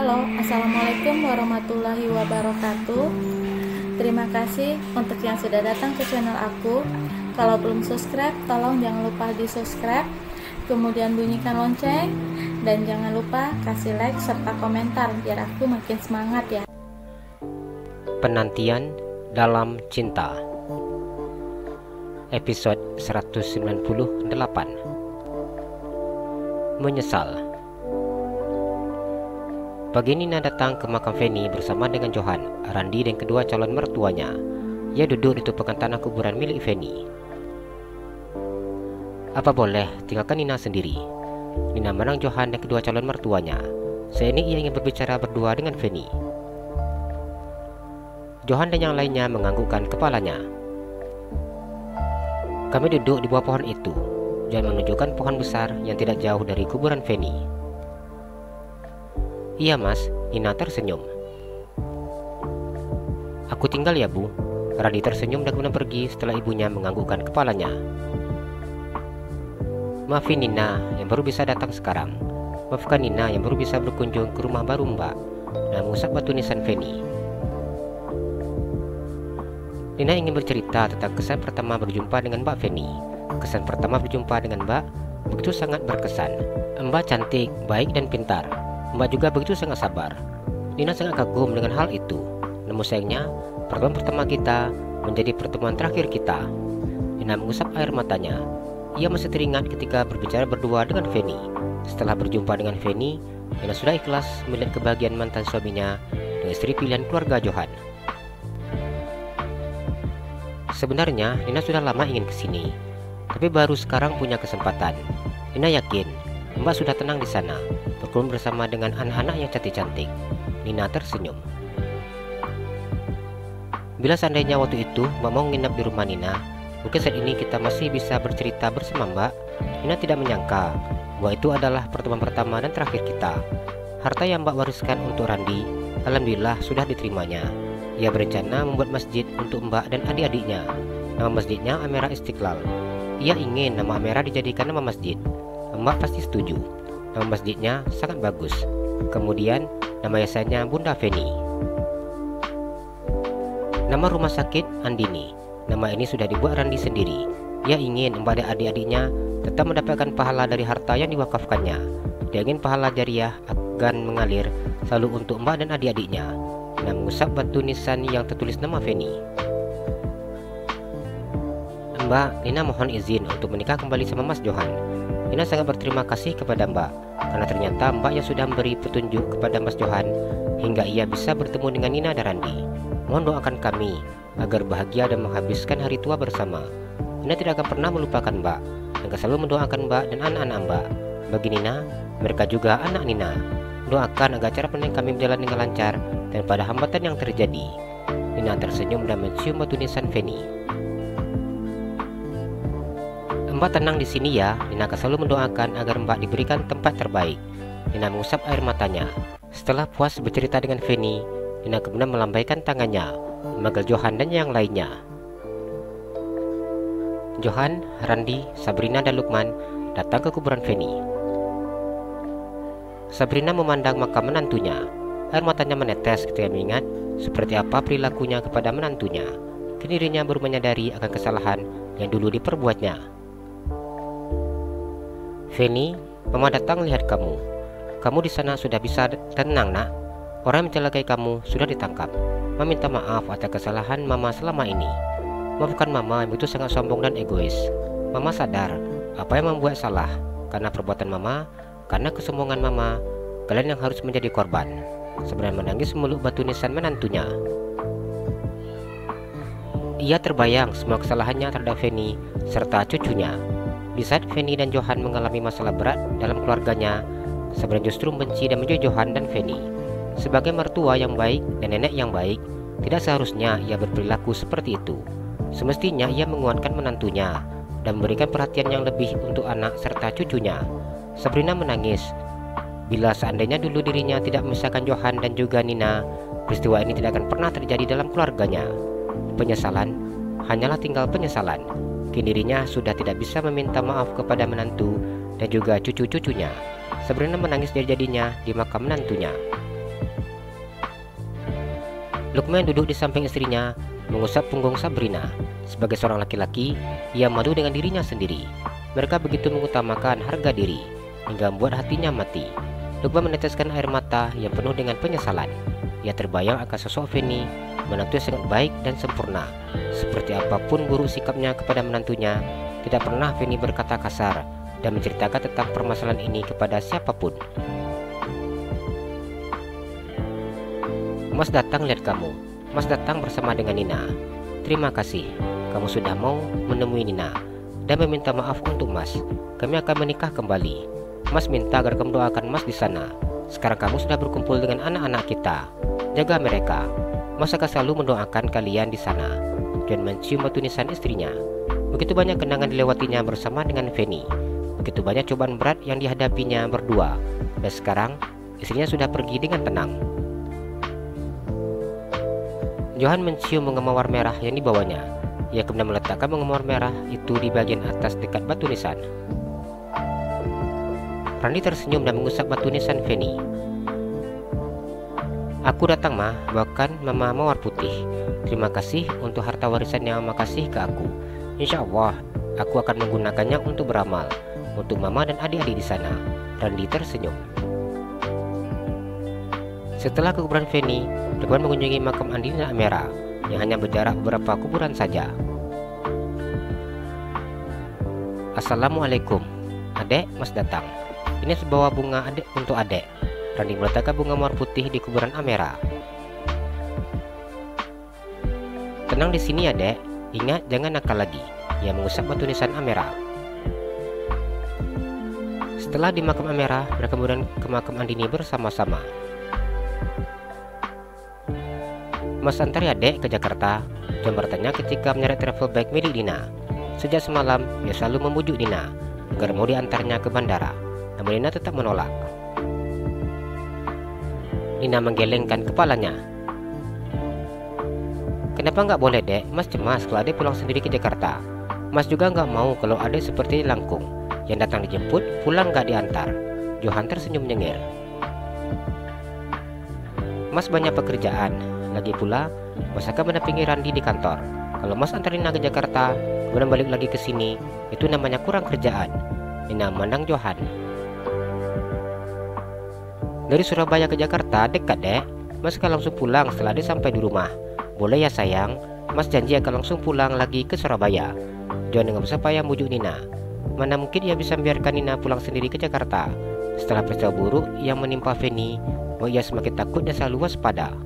Halo, Assalamualaikum warahmatullahi wabarakatuh. Terima kasih untuk yang sudah datang ke channel aku. Kalau belum subscribe, tolong jangan lupa di subscribe, kemudian bunyikan lonceng, dan jangan lupa kasih like serta komentar biar aku makin semangat ya. Penantian dalam cinta, episode 198. Menyesal. Pagi Nina datang ke makam Feni bersama dengan Johan, Randi dan kedua calon mertuanya. Ia duduk di tumpukan tanah kuburan milik Feni. Apa boleh tinggalkan Nina sendiri? Nina menang Johan dan kedua calon mertuanya. Saat ini ia ingin berbicara berdua dengan Feni. Johan dan yang lainnya menganggukkan kepalanya. Kami duduk di bawah pohon itu. Johan menunjukkan pohon besar yang tidak jauh dari kuburan Feni. Iya mas, Nina tersenyum. Aku tinggal ya bu. Randi tersenyum dan kemudian pergi setelah ibunya menganggukkan kepalanya. Maafin Nina yang baru bisa datang sekarang. Maafkan Nina yang baru bisa berkunjung ke rumah baru mbak dan mengusap batu nisan Feni. Nina ingin bercerita tentang kesan pertama berjumpa dengan Mbak Feni. Kesan pertama berjumpa dengan Mbak begitu sangat berkesan. Mbak cantik, baik dan pintar. Mbak juga begitu sangat sabar. Nina sangat kagum dengan hal itu. Namun sayangnya, pertemuan pertama kita menjadi pertemuan terakhir kita. Nina mengusap air matanya. Ia masih teringat ketika berbicara berdua dengan Feni. Setelah berjumpa dengan Feni, Nina sudah ikhlas melihat kebahagiaan mantan suaminya dengan istri pilihan keluarga Johan. Sebenarnya Nina sudah lama ingin kesini, tapi baru sekarang punya kesempatan. Nina yakin Mbak sudah tenang di sana, berkumpul bersama dengan anak-anak yang cantik-cantik. Nina tersenyum. Bila seandainya waktu itu Mbak mau nginap di rumah Nina, mungkin saat ini kita masih bisa bercerita bersama Mbak. Nina tidak menyangka bahwa itu adalah pertemuan pertama dan terakhir kita. Harta yang Mbak wariskan untuk Randi, alhamdulillah sudah diterimanya. Ia berencana membuat masjid untuk Mbak dan adik-adiknya. Nama masjidnya Amera Istiqlal. Ia ingin nama Amera dijadikan nama masjid. Mbak pasti setuju. Nama masjidnya sangat bagus. Kemudian nama yayasannya Bunda Feni. Nama rumah sakit Andini. Nama ini sudah dibuat Randi sendiri. Ia ingin Mbak dan adik-adiknya tetap mendapatkan pahala dari harta yang diwakafkannya. Dia ingin pahala jariah akan mengalir selalu untuk Mbak dan adik-adiknya. Nina mengusap batu nisan yang tertulis nama Feni. Mbak, Nina mohon izin untuk menikah kembali sama Mas Johan. Nina sangat berterima kasih kepada Mbak, karena ternyata Mbak yang sudah memberi petunjuk kepada Mas Johan hingga ia bisa bertemu dengan Nina dan Randi. Mohon doakan kami agar bahagia dan menghabiskan hari tua bersama. Nina tidak akan pernah melupakan Mbak dan akan selalu mendoakan Mbak dan anak-anak Mbak. Bagi Nina, mereka juga anak Nina. Doakan agar acara pernikahan kami berjalan dengan lancar dan pada hambatan yang terjadi. Nina tersenyum dan mencium batu nisan Feni. Mbak tenang di sini ya. Nina akan selalu mendoakan agar Mbak diberikan tempat terbaik. Nina mengusap air matanya. Setelah puas bercerita dengan Feni, Nina kemudian melambaikan tangannya memanggil Johan dan yang lainnya. Johan, Randi, Sabrina dan Lukman datang ke kuburan Feni. Sabrina memandang makam menantunya. Air matanya menetes ketika mengingat seperti apa perilakunya kepada menantunya. Kini dirinya baru menyadari akan kesalahan yang dulu diperbuatnya. Feni, Mama datang lihat kamu. Kamu di sana sudah bisa tenang nak. Orang yang mencelakai kamu sudah ditangkap. Mama minta maaf atas kesalahan Mama selama ini. Maafkan Mama yang begitu sangat sombong dan egois. Mama sadar apa yang membuat salah. Karena perbuatan Mama, karena kesombongan Mama, kalian yang harus menjadi korban. Sebenarnya menangis meluk batu nisan menantunya. Ia terbayang semua kesalahannya terhadap Feni serta cucunya. Di saat Feni dan Johan mengalami masalah berat dalam keluarganya, sebenarnya justru benci dan menjauhi Johan dan Feni. Sebagai mertua yang baik dan nenek yang baik, tidak seharusnya ia berperilaku seperti itu. Semestinya ia menguatkan menantunya dan memberikan perhatian yang lebih untuk anak serta cucunya. Sabrina menangis. Bila seandainya dulu dirinya tidak memisahkan Johan dan juga Nina, peristiwa ini tidak akan pernah terjadi dalam keluarganya. Penyesalan hanyalah tinggal penyesalan. Kini dirinya sudah tidak bisa meminta maaf kepada menantu dan juga cucu-cucunya. Sabrina menangis jadi-jadinya di makam menantunya. Lukman duduk di samping istrinya, mengusap punggung Sabrina. Sebagai seorang laki-laki, ia malu dengan dirinya sendiri. Mereka begitu mengutamakan harga diri, hingga membuat hatinya mati. Lukman meneteskan air mata yang penuh dengan penyesalan. Ia terbayang akan sosok Feni, menantu yang sangat baik dan sempurna. Seperti apapun buruk sikapnya kepada menantunya, tidak pernah Feni berkata kasar dan menceritakan tentang permasalahan ini kepada siapapun. Mas datang lihat kamu. Mas datang bersama dengan Nina. Terima kasih, kamu sudah mau menemui Nina dan meminta maaf untuk Mas. Kami akan menikah kembali. Mas minta agar kamu doakan Mas di sana. Sekarang kamu sudah berkumpul dengan anak-anak kita. Jaga mereka. Mas akan selalu mendoakan kalian di sana. Dan mencium batu nisan istrinya. Begitu banyak kenangan dilewatinya bersama dengan Feni. Begitu banyak cobaan berat yang dihadapinya berdua. Dan sekarang istrinya sudah pergi dengan tenang. Johan mencium bunga mawar merah yang dibawanya. Ia kemudian meletakkan bunga mawar merah itu di bagian atas dekat batu nisan. Randi tersenyum dan mengusap batu nisan Feni. Aku datang mah, bawakan mama mawar putih. Terima kasih untuk harta warisan yang mama kasih ke aku. Insya Allah, aku akan menggunakannya untuk beramal untuk mama dan adik-adik di sana. Randi tersenyum. Setelah kekuburan Feni, Lukman mengunjungi makam Andi dan Amira yang hanya berjarak beberapa kuburan saja. Assalamualaikum, adek, Mas datang. Ini sebuah bunga adek untuk adek. Randi meletakkan bunga mawar putih di kuburan Amira. Tenang di sini adek, ingat jangan nakal lagi. Ia mengusap batu nisan Amira. Setelah di makam Amira, mereka kemudian ke makam Andini bersama-sama. Mas antari adek ke Jakarta, John bertanya ketika menyeret travel bag milik Nina. Sejak semalam, ia selalu membujuk Nina agar mau diantarnya ke bandara, namun Nina tetap menolak. Nina menggelengkan kepalanya. Kenapa nggak boleh dek? Mas cemas kalau adek pulang sendiri ke Jakarta. Mas juga nggak mau kalau adek seperti Langkung, yang datang dijemput, pulang nggak diantar. Johan tersenyum nyengir. Mas banyak pekerjaan. Lagi pula, Mas akan mendampingi Randi di kantor. Kalau Mas antar Nina ke Jakarta, kemudian balik lagi ke sini, itu namanya kurang kerjaan. Nina memandang Johan. Dari Surabaya ke Jakarta dekat dek. Mas akan langsung pulang setelah dia sampai di rumah. Boleh ya sayang? Mas janji akan langsung pulang lagi ke Surabaya. Johan dengan besar payah membujuk Nina. Mana mungkin ia bisa membiarkan Nina pulang sendiri ke Jakarta. Setelah peristiwa buruk yang menimpa Feni, ia semakin takut dan selalu waspada.